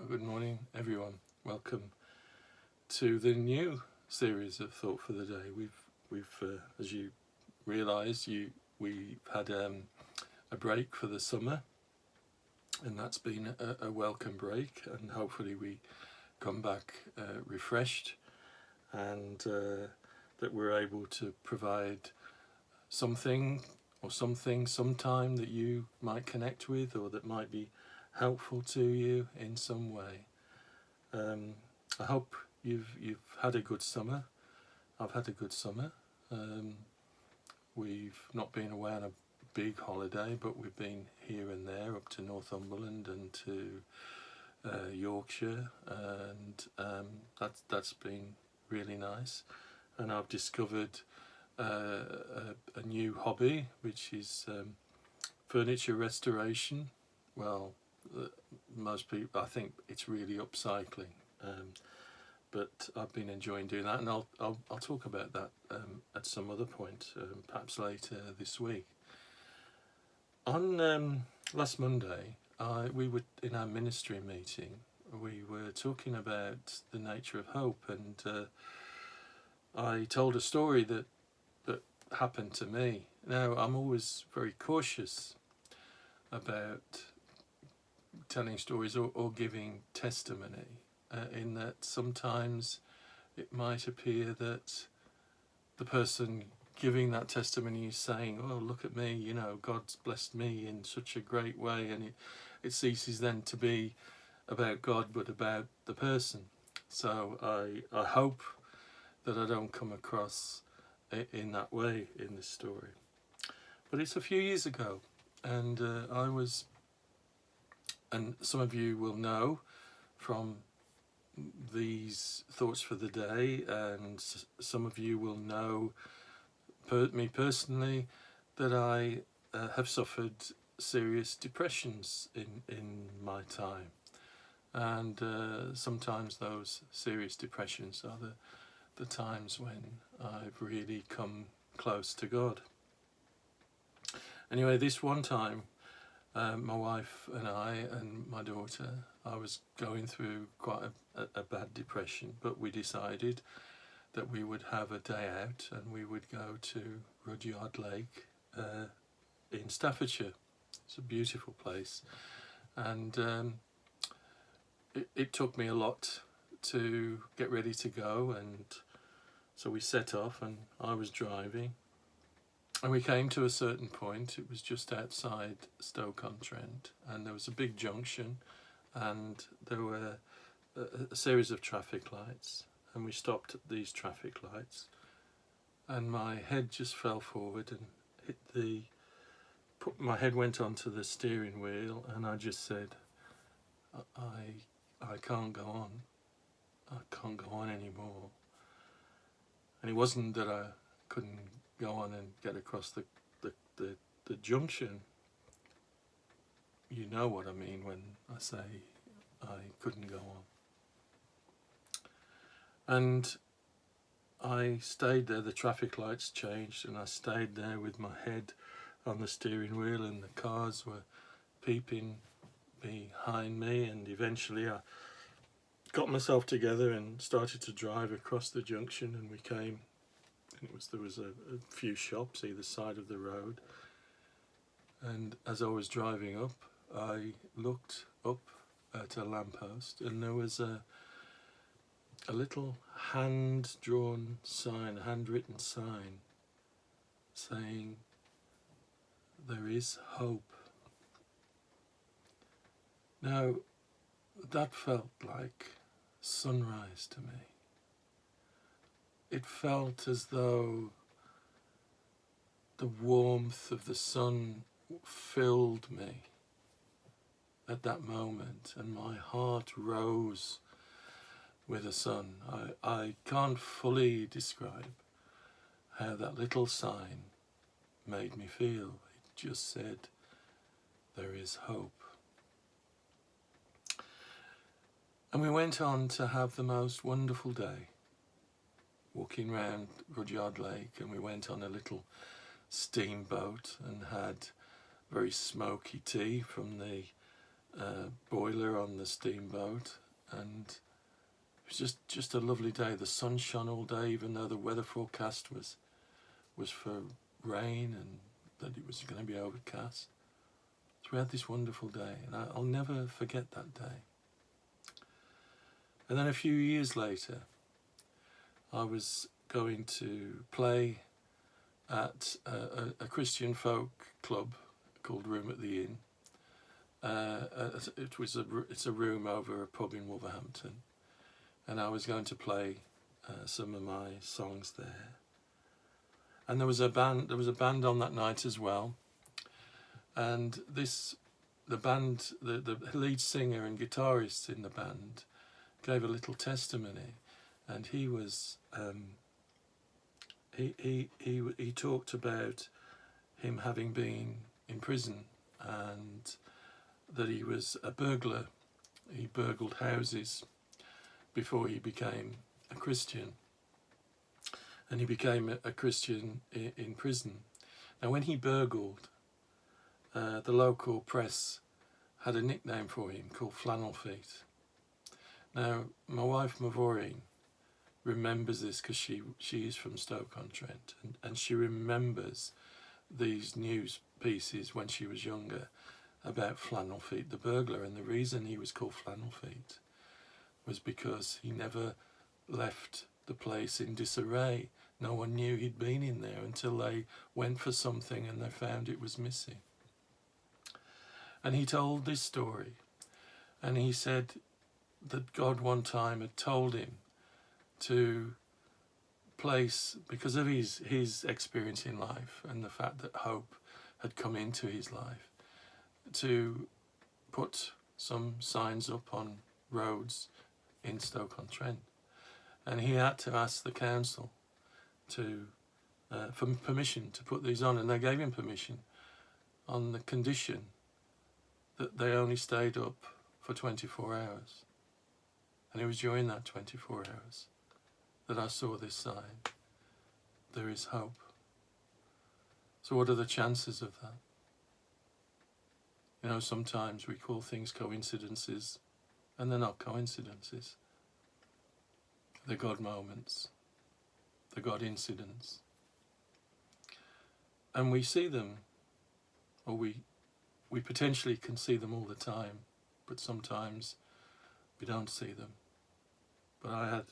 good morning, everyone. Welcome to the new series of Thought for the Day. We've as you realise, we've had a break for the summer, and that's been a welcome break. And hopefully, we come back refreshed, and that we're able to provide something or something sometime that you might connect with, or that might be helpful to you in some way. I hope you've had a good summer. I've had a good summer. We've not been away on a big holiday, but we've been here and there, up to Northumberland and to Yorkshire, and that's been really nice. And I've discovered a new hobby, which is furniture restoration. Well, most people, I think it's really upcycling, but I've been enjoying doing that, and I'll talk about that at some other point, perhaps later this week. On last Monday, we were in our ministry meeting. We were talking about the nature of hope, and I told a story that happened to me. Now, I'm always very cautious about telling stories or giving testimony, in that sometimes it might appear that the person giving that testimony is saying, oh, look at me, you know, God's blessed me in such a great way, and it ceases then to be about God but about the person. So I hope that I don't come across in that way in this story. But it's a few years ago, and and some of you will know from these thoughts for the day, and some of you will know me personally, that I have suffered serious depressions in my time, and sometimes those serious depressions are the times when I've really come close to God. Anyway, this one time, my wife and I and my daughter, I was going through quite a bad depression, but we decided that we would have a day out and we would go to Rudyard Lake in Staffordshire. It's a beautiful place, and it took me a lot to get ready to go, and so we set off, and I was driving. And we came to a certain point. It was just outside Stoke-on-Trent, and there was a big junction, and there were a series of traffic lights, and we stopped at these traffic lights, and my head just fell forward and my head went onto the steering wheel, and I just said, I can't go on. I can't go on anymore. And it wasn't that I couldn't go on and get across the junction. You know what I mean when I say I couldn't go on. And I stayed there. The traffic lights changed, and I stayed there with my head on the steering wheel, and the cars were peeping behind me, and eventually I got myself together and started to drive across the junction, and we came. There was a few shops either side of the road, and as I was driving up, I looked up at a lamppost, and there was a little hand-drawn sign, a handwritten sign, saying, "There is hope." Now, that felt like sunrise to me. It felt as though the warmth of the sun filled me at that moment, and my heart rose with the sun. I can't fully describe how that little sign made me feel. It just said, there is hope. And we went on to have the most wonderful day, walking round Rudyard Lake, and we went on a little steamboat and had very smoky tea from the boiler on the steamboat, and it was just a lovely day. The sun shone all day, even though the weather forecast was for rain and that it was going to be overcast. So we had this wonderful day, and I'll never forget that day. And then a few years later, I was going to play at a Christian folk club called Room at the Inn. It's a room over a pub in Wolverhampton, and I was going to play some of my songs there. And there was a band on that night as well, and the lead singer and guitarist in the band gave a little testimony, and he was he talked about him having been in prison, and that he was a burglar. He burgled houses before he became a Christian, and he became a Christian in prison. Now, when he burgled, the local press had a nickname for him called Flannel Feet. Now, my wife Maureen remembers this because she is from Stoke-on-Trent, and she remembers these news pieces when she was younger about Flannel Feet the burglar. And the reason he was called Flannel Feet was because he never left the place in disarray. No one knew he'd been in there until they went for something and they found it was missing. And he told this story, and he said that God one time had told him to place, because of his experience in life and the fact that hope had come into his life, to put some signs up on roads in Stoke-on-Trent. And he had to ask the council for permission to put these on, and they gave him permission on the condition that they only stayed up for 24 hours. And it was during that 24 hours that I saw this sign: there is hope. So what are the chances of that? You know, sometimes we call things coincidences, and they're not coincidences. They're God moments. They're God incidents. And we see them, or we potentially can see them all the time, but sometimes we don't see them. But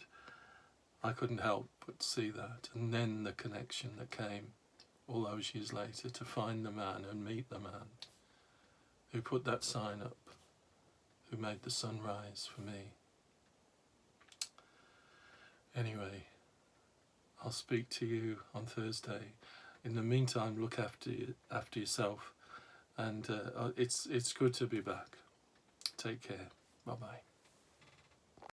I couldn't help but see that, and then the connection that came all those years later to find the man and meet the man who put that sign up, who made the sun rise for me. Anyway, I'll speak to you on Thursday. In the meantime, look after yourself, and it's good to be back. Take care. Bye-bye.